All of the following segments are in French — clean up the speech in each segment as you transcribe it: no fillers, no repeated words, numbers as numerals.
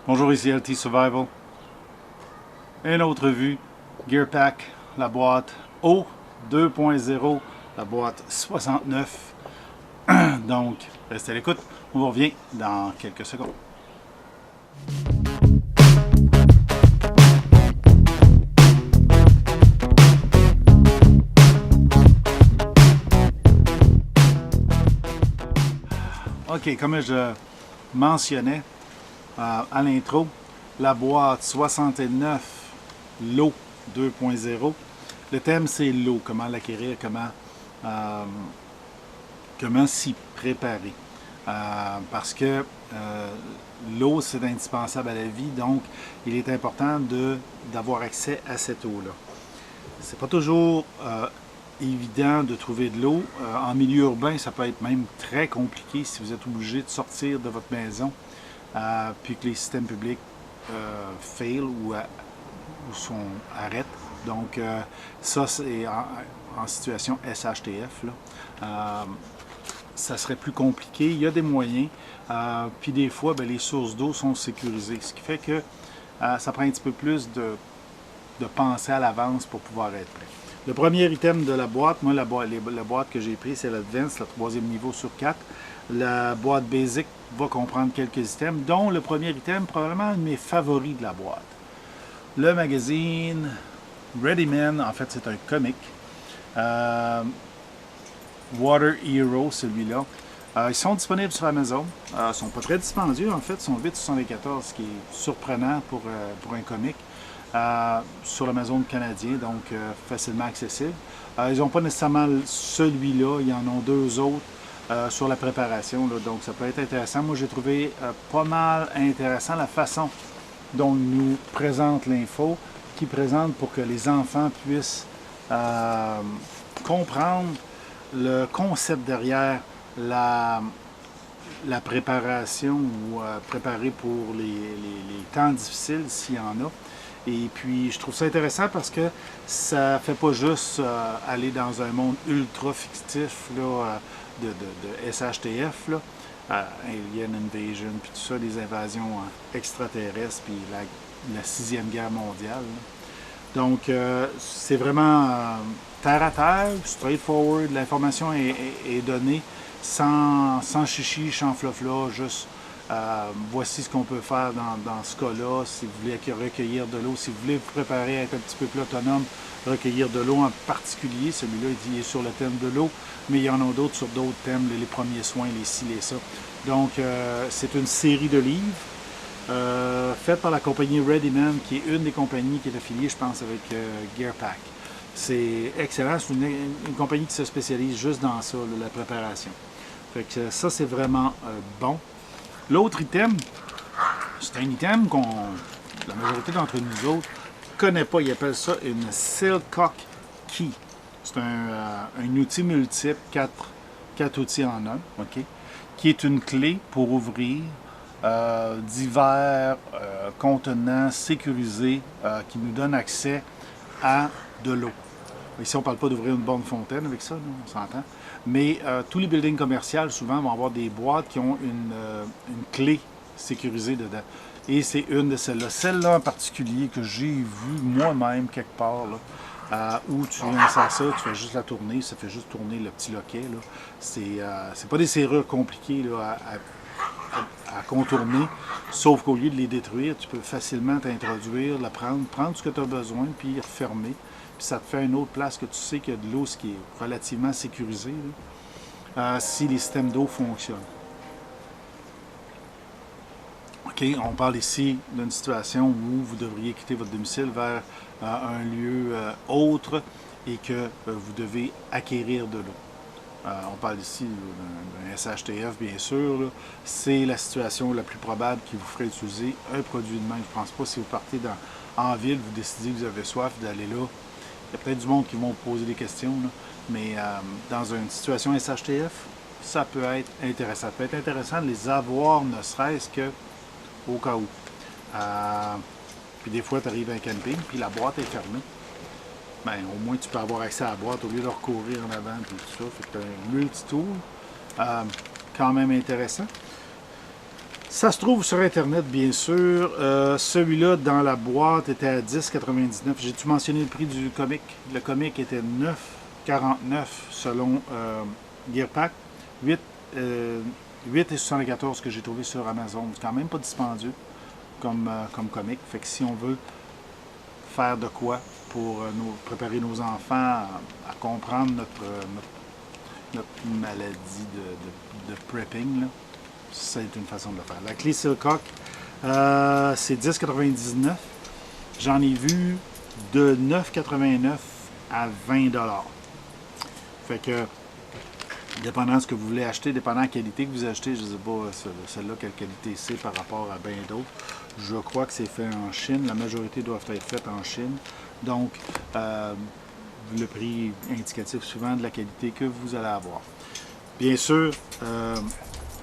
Bonjour, ici LT Survival. Une autre vue, Gearpack, la boîte O 2.0, la boîte 69. Donc, restez à l'écoute, on revient dans quelques secondes. Ok, comme je mentionnais à l'intro, la boîte 69, l'eau 2.0. Le thème c'est l'eau, comment l'acquérir, comment s'y préparer. Parce que l'eau c'est indispensable à la vie, donc il est important d'avoir accès à cette eau-là. C'est pas toujours évident de trouver de l'eau. En milieu urbain, ça peut être même très compliqué si vous êtes obligé de sortir de votre maison, puis que les systèmes publics fail ou arrêtent. Donc, ça, c'est en situation SHTF. Là. Ça serait plus compliqué. Il y a des moyens. Puis des fois, ben, les sources d'eau sont sécurisées. Ce qui fait que ça prend un petit peu plus de penser à l'avance pour pouvoir être prêt. Le premier item de la boîte, moi, la boîte que j'ai prise, c'est l'Advance, le 3e niveau sur 4. La boîte Basic va comprendre quelques items, dont le premier item, probablement un de mes favoris de la boîte. Le magazine Ready Man, en fait, c'est un comic. Water Hero, celui-là. Ils sont disponibles sur Amazon. Ils ne sont pas très dispendieux, en fait. Ils sont 8,74, ce qui est surprenant pour un comic. Sur l'Amazon canadien, donc facilement accessible. Ils n'ont pas nécessairement celui-là, ils en ont deux autres sur la préparation, là, donc ça peut être intéressant. Moi, j'ai trouvé pas mal intéressant la façon dont ils nous présentent l'info, qui présente pour que les enfants puissent comprendre le concept derrière la préparation ou préparer pour les temps difficiles, s'il y en a. Et puis, je trouve ça intéressant parce que ça ne fait pas juste aller dans un monde ultra fictif là, de SHTF, là, Alien Invasion, puis tout ça, des invasions extraterrestres, puis la 6e guerre mondiale. Là. Donc, c'est vraiment terre à terre, straightforward, l'information est donnée sans chichi, sans flafla, juste voici ce qu'on peut faire dans ce cas-là, si vous voulez recueillir de l'eau, si vous voulez vous préparer à être un petit peu plus autonome, recueillir de l'eau en particulier, celui-là il est sur le thème de l'eau, mais il y en a d'autres sur d'autres thèmes, les premiers soins, les ci, les ça. Donc c'est une série de livres faite par la compagnie Ready Man, qui est une des compagnies qui est affiliée, je pense, avec Gearpack. C'est excellent, c'est une compagnie qui se spécialise juste dans ça, là, la préparation. Fait que ça, c'est vraiment bon. L'autre item, c'est un item la majorité d'entre nous autres ne connaît pas. Ils appellent ça une Silcock Key. C'est un outil multiple, 4 outils en un, okay, qui est une clé pour ouvrir divers contenants sécurisés qui nous donnent accès à de l'eau. Ici, on ne parle pas d'ouvrir une bonne fontaine avec ça, là, on s'entend. Mais tous les buildings commerciaux, souvent, vont avoir des boîtes qui ont une clé sécurisée dedans. Et c'est une de celles-là. Celle-là en particulier que j'ai vue moi-même quelque part, là, où tu insères ça, tu fais juste la tourner, ça fait juste tourner le petit loquet. C'est pas des serrures compliquées là, à contourner, sauf qu'au lieu de les détruire, tu peux facilement t'introduire, la prendre ce que tu as besoin, puis refermer. Puis ça te fait une autre place que tu sais qu'il y a de l'eau, ce qui est relativement sécurisé, là, si les systèmes d'eau fonctionnent. OK, on parle ici d'une situation où vous devriez quitter votre domicile vers un lieu autre et que vous devez acquérir de l'eau. On parle ici d'un SHTF, bien sûr. C'est la situation la plus probable qui vous ferait utiliser un produit de même. Je ne pense pas si vous partez en ville, vous décidez que vous avez soif d'aller là. Il y a peut-être du monde qui vont vous poser des questions, là, mais dans une situation SHTF, ça peut être intéressant. Ça peut être intéressant de les avoir, ne serait-ce que au cas où. Puis des fois, tu arrives à un camping, puis la boîte est fermée. Ben, au moins, tu peux avoir accès à la boîte au lieu de recourir en avant, puis tout ça. Fait que tu as un multitool, quand même intéressant. Ça se trouve sur Internet, bien sûr. Celui-là, dans la boîte, était à 10,99. J'ai-tu mentionné le prix du comic? Le comic était 9,49 selon Gearpack. 8,74 que j'ai trouvé sur Amazon. C'est quand même pas dispendieux comme comic. Fait que si on veut faire de quoi pour préparer nos enfants à comprendre notre maladie de prepping, là, c'est une façon de le faire. La clé Silcock, c'est 10,99. J'en ai vu de 9,89 à 20 $. Fait que, dépendant de ce que vous voulez acheter, dépendant de la qualité que vous achetez, je ne sais pas celle-là quelle qualité c'est par rapport à bien d'autres. Je crois que c'est fait en Chine. La majorité doivent être faites en Chine. Donc, le prix indicatif souvent de la qualité que vous allez avoir. Bien sûr,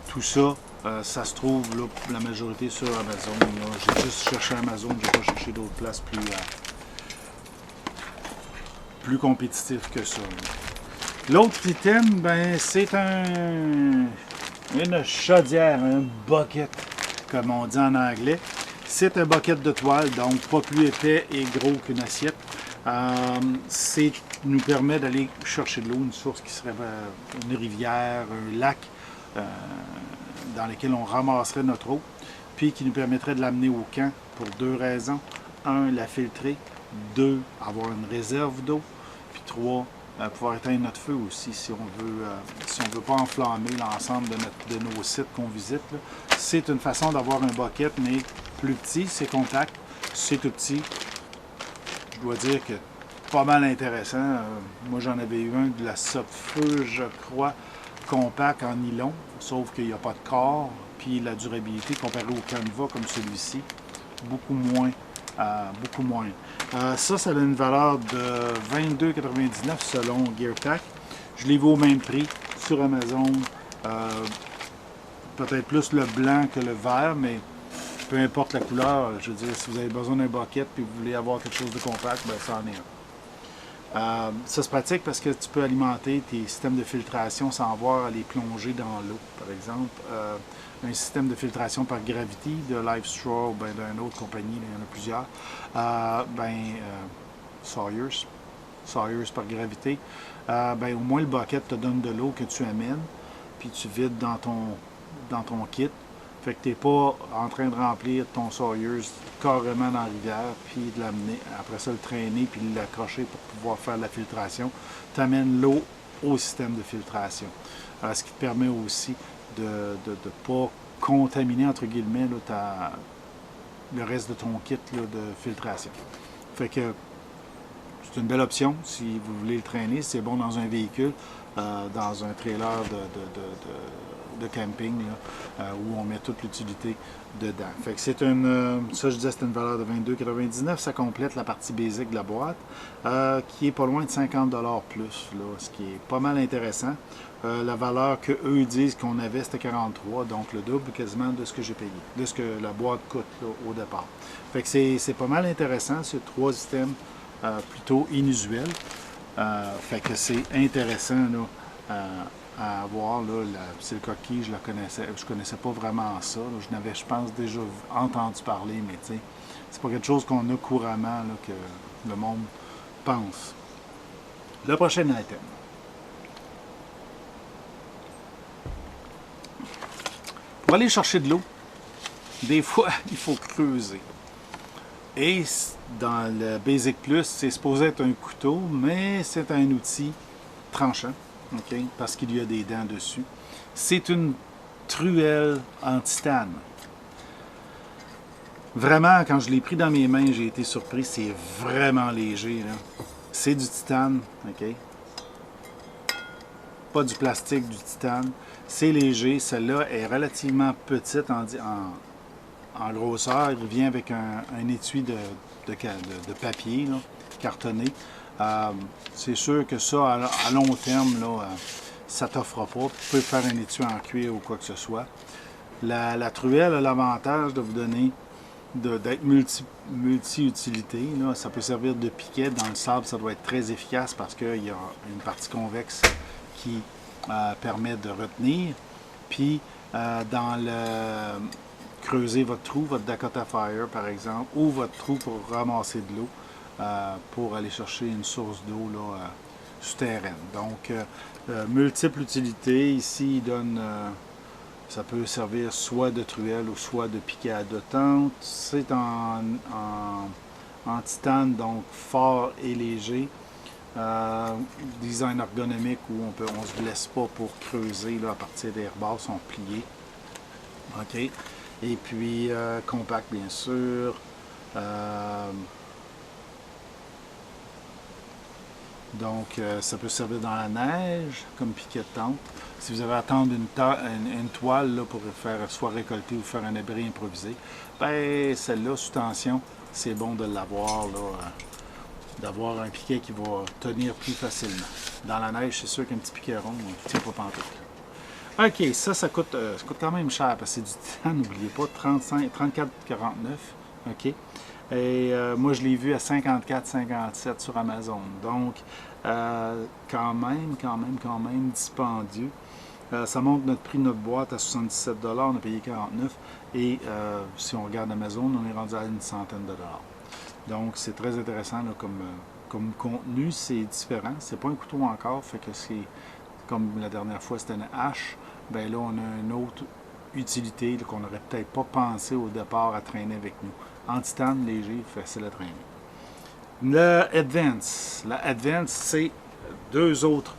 tout ça, ça se trouve là, la majorité sur Amazon. J'ai juste cherché Amazon, je n'ai pas cherché d'autres places plus compétitifs que ça. L'autre item, ben, c'est une chaudière, un bucket, comme on dit en anglais. C'est un bucket de toile, donc pas plus épais et gros qu'une assiette. Nous permet d'aller chercher de l'eau, une source qui serait une rivière, un lac, dans lequel on ramasserait notre eau, puis qui nous permettrait de l'amener au camp pour deux raisons. Un, la filtrer. Deux, avoir une réserve d'eau. Puis trois, pouvoir éteindre notre feu aussi si on veut pas enflammer l'ensemble de nos sites qu'on visite. C'est une façon d'avoir un bucket, mais plus petit, c'est compact, c'est tout petit. Je dois dire que pas mal intéressant. Moi, j'en avais eu un de la Sopfeu, je crois, compact en nylon, sauf qu'il n'y a pas de corps, puis la durabilité comparée au Canva comme celui-ci, beaucoup moins. Ça a une valeur de 22,99 selon Gearpack. Je l'ai vu au même prix sur Amazon. Peut-être plus le blanc que le vert, mais peu importe la couleur. Je veux dire, si vous avez besoin d'un bucket et vous voulez avoir quelque chose de compact, ben ça en est un. Ça c'est pratique parce que tu peux alimenter tes systèmes de filtration sans avoir à les plonger dans l'eau, par exemple. Un système de filtration par gravité de LifeStraw ou ben, d'une autre compagnie, il y en a plusieurs. Sawyers par gravité. Ben, au moins le bucket te donne de l'eau que tu amènes, puis tu vides dans ton kit. Fait que tu n'es pas en train de remplir ton Sawyers carrément dans la rivière, puis de l'amener, après ça le traîner, puis l'accrocher pour pouvoir faire la filtration. Tu amènes l'eau au système de filtration. Ce qui te permet aussi de ne pas contaminer, entre guillemets, là, le reste de ton kit là, de filtration. Fait que c'est une belle option si vous voulez le traîner. C'est bon dans un véhicule, dans un trailer de camping, là, où on met toute l'utilité dedans. Fait que c'est ça je disais, c'est une valeur de 22,99. Ça complète la partie basique de la boîte, qui est pas loin de 50 $ plus, là, ce qui est pas mal intéressant. La valeur qu'eux disent qu'on avait, c'était 43, donc le double quasiment de ce que j'ai payé, de ce que la boîte coûte là, au départ. Fait que c'est pas mal intéressant, c'est trois items plutôt inusuels. Fait que c'est intéressant là, à avoir. C'est le coquille, je connaissais pas vraiment ça. Là. Je n'avais, je pense, déjà entendu parler, mais tu sais, c'est pas quelque chose qu'on a couramment, là, que le monde pense. Le prochain item. Pour aller chercher de l'eau, des fois, il faut creuser. Et dans le Basic Plus, c'est supposé être un couteau, mais c'est un outil tranchant, okay, parce qu'il y a des dents dessus. C'est une truelle en titane. Vraiment, quand je l'ai pris dans mes mains, j'ai été surpris. C'est vraiment léger. C'est du titane, ok? Pas du plastique, du titane. C'est léger. Celle-là est relativement petite en grosseur. Il vient avec un étui de papier là, cartonné. C'est sûr que ça, à long terme, là, ça ne t'offre pas. Tu peux faire un étui en cuir ou quoi que ce soit. La truelle a l'avantage de vous donner d'être multi-utilité. Ça peut servir de piquet. Dans le sable, ça doit être très efficace parce qu'il y a une partie convexe qui permet de retenir. Puis, dans creuser votre trou, votre Dakota Fire par exemple, ou votre trou pour ramasser de l'eau, pour aller chercher une source d'eau là, souterraine. Donc, multiples utilités. Ici, il donne, ça peut servir soit de truelle ou soit de piquet à de tente. C'est en titane, donc fort et léger. Design ergonomique où on ne se blesse pas pour creuser là, à partir des rebords sont pliés. OK. Et puis, compact, bien sûr. Donc, ça peut servir dans la neige, comme piquet de tente. Si vous avez à attendre une toile là, pour faire soit récolter ou faire un abri improvisé, ben celle-là, sous tension, c'est bon de l'avoir, d'avoir un piquet qui va tenir plus facilement. Dans la neige, c'est sûr qu'un petit piquet rond ne tient pas pantoute. OK, ça coûte quand même cher, parce que c'est du titane, n'oubliez pas, 34,49. OK. Et moi, je l'ai vu à 54,57 sur Amazon. Donc, quand même dispendieux. Ça monte notre prix de notre boîte à 77 $, on a payé 49 $. Et si on regarde Amazon, on est rendu à une centaine de dollars. Donc, c'est très intéressant là, comme contenu. C'est différent. C'est pas un couteau encore, fait que c'est comme la dernière fois, c'était une hache. Ben là, on a une autre utilité qu'on n'aurait peut-être pas pensé au départ à traîner avec nous. En titane, léger, facile à traîner. Le Advance. La Advance, c'est deux autres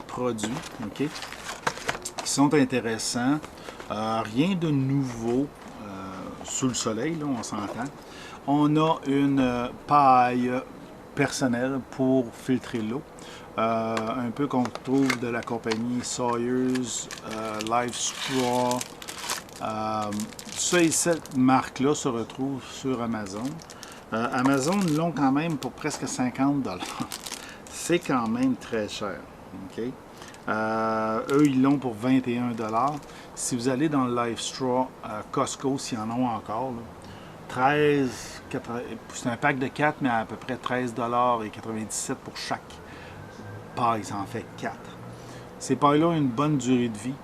produits, OK, qui sont intéressants. Rien de nouveau sous le soleil, là, on s'entend. On a une paille personnelle pour filtrer l'eau. Un peu qu'on trouve de la compagnie Sawyer's, Live Straw. Ça et cette marque-là se retrouve sur Amazon. Amazon l'ont quand même pour presque 50 $. C'est quand même très cher. Okay? Eux, ils l'ont pour 21 $. Si vous allez dans le Live Straw Costco, s'ils en ont encore, là, 13, c'est un pack de 4, mais à peu près 13,97 $ pour chaque paille. Ça en fait 4. Ces pailles-là ont une bonne durée de vie.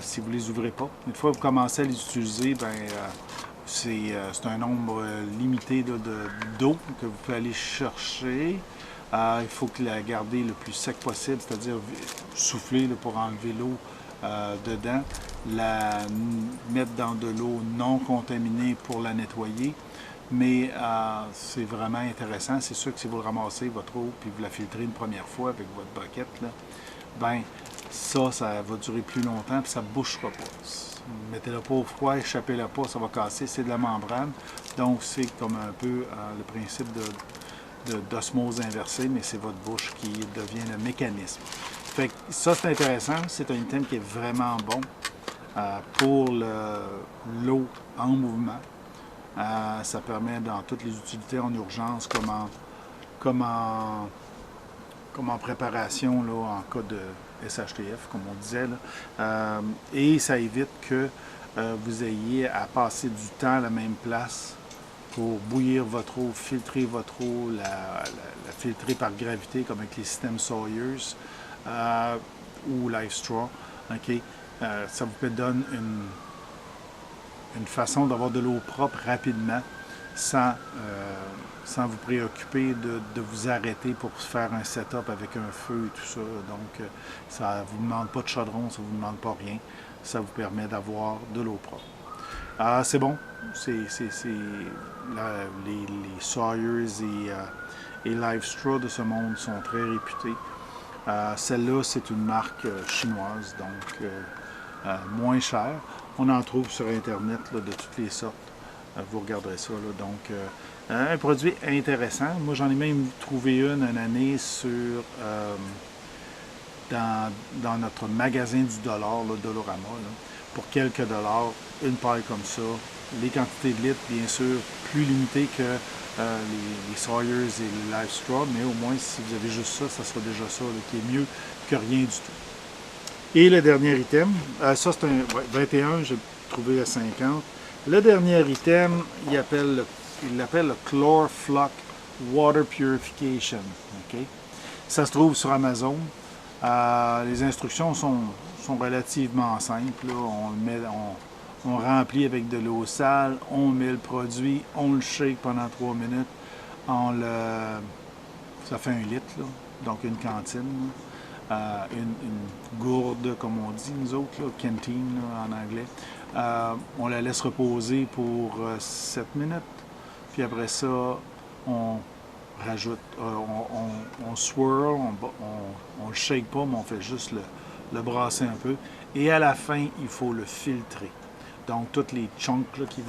Si vous ne les ouvrez pas. Une fois que vous commencez à les utiliser, ben, c'est un nombre limité d'eau que vous pouvez aller chercher. Il faut que la garder le plus sec possible, c'est-à-dire souffler là, pour enlever l'eau dedans, la mettre dans de l'eau non contaminée pour la nettoyer. Mais c'est vraiment intéressant. C'est sûr que si vous ramassez votre eau puis vous la filtrez une première fois avec votre bucket, là, ben ça va durer plus longtemps et ça ne bouchera pas. Mettez-la pas au froid, échappez-la pas, ça va casser. C'est de la membrane. Donc, c'est comme un peu le principe d'osmose inversée, mais c'est votre bouche qui devient le mécanisme. Fait que ça, c'est intéressant. C'est un item qui est vraiment bon pour l'eau en mouvement. Ça permet dans toutes les utilités en urgence, comme en préparation là, en cas de SHTF, comme on disait. Là. Et ça évite que vous ayez à passer du temps à la même place pour bouillir votre eau, filtrer votre eau, la filtrer par gravité, comme avec les systèmes Sawyer's ou Live Straw. Okay? Ça vous donne une façon d'avoir de l'eau propre rapidement sans vous préoccuper de vous arrêter pour faire un setup avec un feu et tout ça. Donc, ça ne vous demande pas de chaudron, ça ne vous demande pas rien. Ça vous permet d'avoir de l'eau propre. C'est bon. Les Sawyer's et Live Straw de ce monde sont très réputés. Celle-là, c'est une marque chinoise, donc moins chère. On en trouve sur Internet là, de toutes les sortes. Vous regarderez ça. Là. Donc, un produit intéressant. Moi, j'en ai même trouvé une année dans notre magasin du dollar, là, Dollarama, là, pour quelques dollars. Une paille comme ça. Les quantités de litres, bien sûr, plus limitées que les Sawyer's et les Live Straw, mais au moins, si vous avez juste ça, ça sera déjà ça, là, qui est mieux que rien du tout. Et le dernier item, ça c'est un 21, j'ai trouvé à 50. Le dernier item, il l'appelle le Chlorfloc Water Purification. Okay? Ça se trouve sur Amazon. Les instructions sont relativement simples. Là. On remplit avec de l'eau sale, on met le produit, on le shake pendant 3 minutes. Ça fait 1 litre, là, donc une cantine. Une gourde, comme on dit, nous autres, là, canteen là, en anglais. On la laisse reposer pour 7 minutes. Puis après ça, on rajoute, on swirl, on le shake pas, mais on fait juste le brasser un peu. Et à la fin, il faut le filtrer. Donc, tous les chunks là, qui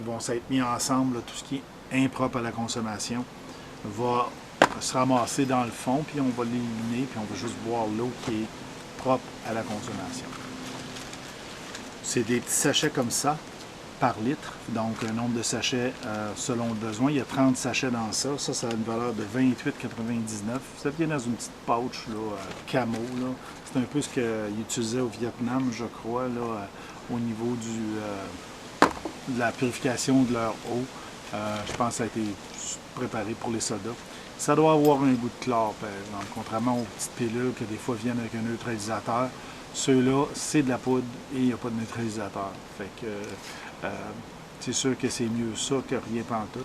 vont s'être mis ensemble, là, tout ce qui est impropre à la consommation, va se ramasser dans le fond, puis on va l'éliminer, puis on va juste boire l'eau qui est propre à la consommation. C'est des petits sachets comme ça, par litre, donc un nombre de sachets selon le besoin. Il y a 30 sachets dans ça. Ça a une valeur de 28,99. Ça vient dans une petite pouch là, camo. C'est un peu ce qu'ils utilisaient au Vietnam, je crois, là, au niveau de la purification de leur eau. Je pense que ça a été préparé pour les soldats. Ça doit avoir un goût de chlore, par exemple, contrairement aux petites pilules que des fois viennent avec un neutralisateur. Ceux-là, c'est de la poudre et il n'y a pas de neutralisateur. Fait que c'est sûr que c'est mieux ça que rien pantoute.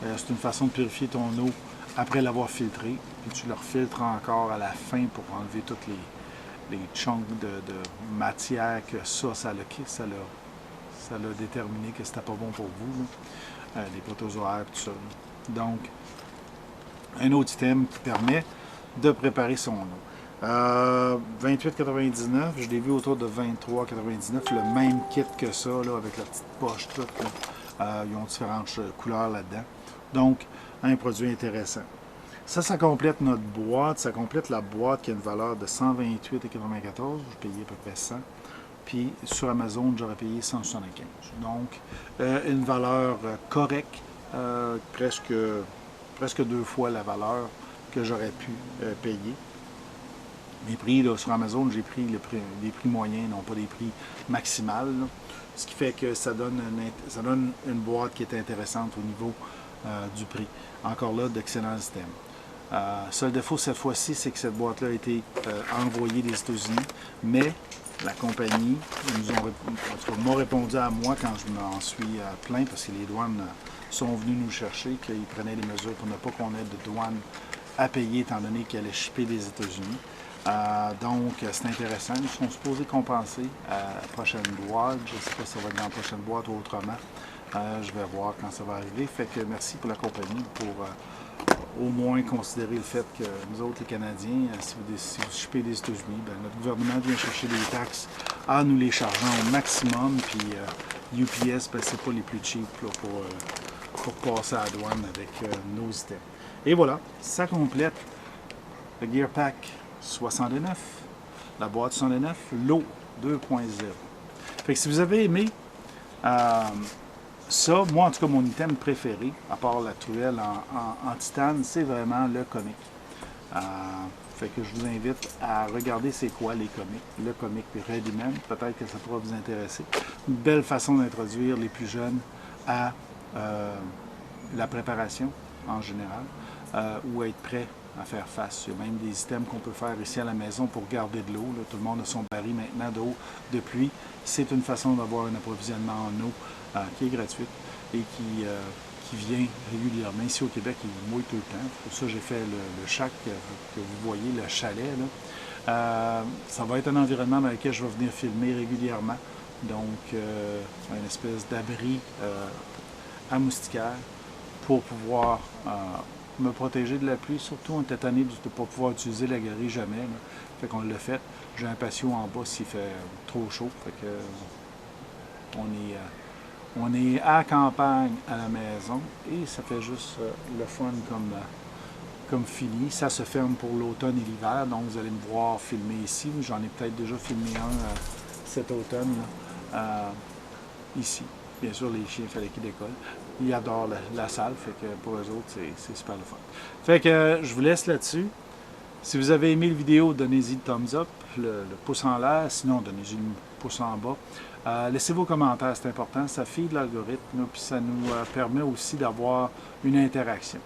C'est une façon de purifier ton eau après l'avoir filtré. Puis tu le refiltres encore à la fin pour enlever tous les chunks de matière que ça l'a déterminé que c'était pas bon pour vous. Les protozoaires, tout ça. Donc, un autre item qui permet de préparer son eau. 28,99, je l'ai vu autour de 23,99, le même kit que ça, là, avec la petite poche, tout. Ils ont différentes couleurs là-dedans. Donc, un produit intéressant. Ça complète notre boîte. Ça complète la boîte qui a une valeur de 128,94. Je payais à peu près 100. Puis, sur Amazon, j'aurais payé 175. Donc, une valeur correcte, presque 2 fois la valeur que j'aurais pu payer. Les prix là, sur Amazon, j'ai pris les prix moyens, non pas des prix maximales. Là. Ce qui fait que ça donne une boîte qui est intéressante au niveau du prix. Encore là, d'excellents systèmes. Seul défaut cette fois-ci, c'est que cette boîte-là a été envoyée des États-Unis, mais la compagnie m'a répondu à moi quand je m'en suis plaint, parce que les douanes sont venus nous chercher, qu'ils prenaient des mesures pour ne pas qu'on ait de douane à payer, étant donné qu'elle est shippée des États-Unis. Donc, c'est intéressant. Ils sont supposés compenser la prochaine boîte. Je ne sais pas si ça va être dans la prochaine boîte ou autrement. Je vais voir quand ça va arriver. Fait que merci pour la compagnie pour au moins considérer le fait que nous autres, les Canadiens, si vous shippez des États-Unis, notre gouvernement vient chercher des taxes en nous les chargeant au maximum. Puis UPS, c'est pas les plus cheap là, pour passer à la douane avec nos items. Et voilà, ça complète le Gear Pack 69, la boîte 69, l'eau 2.0. Fait que si vous avez aimé ça, moi en tout cas mon item préféré, à part la truelle en titane, c'est vraiment le comic. Fait que je vous invite à regarder c'est quoi les comics. Le comic Readyman, peut-être que ça pourra vous intéresser. Une belle façon d'introduire les plus jeunes à la préparation en général, ou être prêt à faire face. Il y a même des items qu'on peut faire ici à la maison pour garder de l'eau. Tout le monde a son baril maintenant d'eau de pluie. C'est une façon d'avoir un approvisionnement en eau qui est gratuite et qui vient régulièrement. Ici au Québec, il mouille tout le temps. Pour ça, j'ai fait le shack que vous voyez, le chalet. Là. Ça va être un environnement dans lequel je vais venir filmer régulièrement. Donc, une espèce d'abri à moustiquaire pour pouvoir me protéger de la pluie, surtout en cette année de ne pas pouvoir utiliser la galerie jamais. Là. Fait qu'on l'a fait. J'ai un patio en bas s'il fait trop chaud. Fait que on est à campagne à la maison et ça fait juste le fun comme fini. Ça se ferme pour l'automne et l'hiver, donc vous allez me voir filmer ici. J'en ai peut-être déjà filmé un cet automne là, ici. Bien sûr, les chiens, il fallait qu'ils décollent. Ils adorent la salle, fait que pour eux autres, c'est super le fun. Fait que je vous laisse là-dessus. Si vous avez aimé la vidéo, donnez-y le thumbs up, le pouce en l'air. Sinon, donnez-y le pouce en bas. Laissez vos commentaires, c'est important. Ça feed l'algorithme, puis ça nous permet aussi d'avoir une interaction.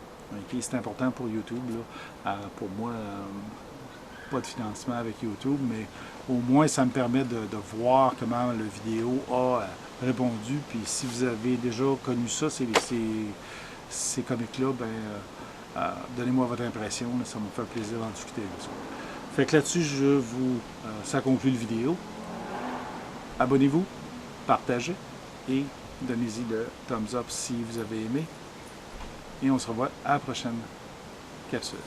Okay? C'est important pour YouTube. Là. Pour moi, pas de financement avec YouTube, mais au moins ça me permet de voir comment la vidéo a répondu. Puis si vous avez déjà connu ça, ces comics-là, ben, donnez-moi votre impression, là, ça me fait plaisir d'en discuter avec vous. Fait que là-dessus, ça conclut la vidéo. Abonnez-vous, partagez et donnez-y le thumbs up si vous avez aimé. Et on se revoit à la prochaine capsule.